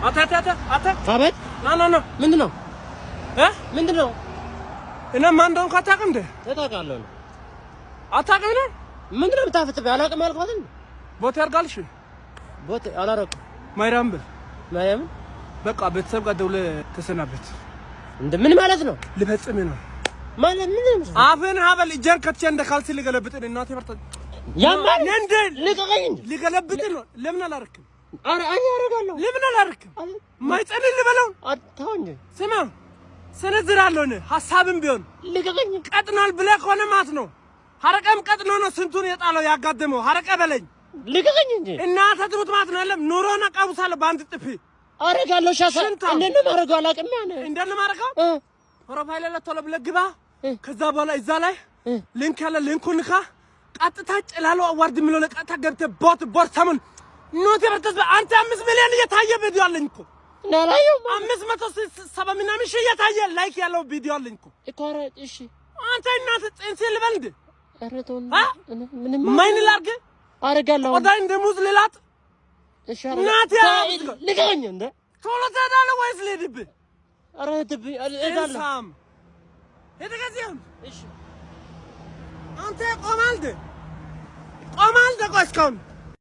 አታ አቤት ና ምንድነው ምንድነው እና ማን እንደሆነ አታውቅም እንዴ ተታውቃለሁ አታውቅም ነው ምንድነው የምታፈጥበው አላውቅም ያልኳት እንዴ ቦት ያርጋልሽ ቦት አላረኩም ማይራም በቃ ቤተሰብ ጋር ደውለህ ተሰናበት እንደ ምን ማለት ነው ልፈጽም ነው ማለት ምን ነው አፈን ሀበል እጀር ከትቼ እንደ ካልሲ ልገለብጥ እናቴ በርታ ያማል እንደ ልገለብጥ ነው ለምን አላረክም አረ አይ አረጋለሁ ለምን አላረክም ማይጸልይ ልበለው አታው እንጂ ስማ ሰነዝራለሁ ነው ሐሳብም ቢሆን ልቀቀኝ ቀጥናል ብለህ ከሆነ ማለት ነው ሐረቀም ቀጥኖ ነው ስንቱን የጣለው ያጋደመው ሐረቀ በለኝ ልቀቀኝ እንጂ እናተ ትሙት ማለት ነው አይደለም ኑሮና ቀውሳለ ባንድ ጥፊ አረጋለሁ ሻሳ እንደነ ማረጋው አላውቅም ያነ እንደነ ማረጋው ፕሮፋይል ላይ ቶሎ ብለህ ግባ ከዛ በኋላ እዛ ላይ ሊንክ ያለ ሊንኩን ንካ ቀጥታ ጨላሎ አዋርድ የሚለው ለቀጥታ ገብተህ ቦት ሰሞን ኖት የበርተስ አንተ 5 ሚሊዮን እየታየ ቪዲዮ አለኝ እኮ ናላየው 570 ምናምን ሺህ እየታየ ላይክ ያለው ቪዲዮ አለኝ እኮ ኧረ እሺ አንተ እናት ጽንስ ልበል እንደ ኧረ ተው ምንም ማይን ላርግ አረጋለሁ ወዳይ እንደ ሙዝ ልላት እሺ እናት ያ ልቀቀኝ እንደ ቶሎ ትሄዳለህ ወይስ ልሂድብህ ኧረ እሄዳለሁ ሄደገዚያም እሺ አንተ ቆማልደ ቆይ እስካሁን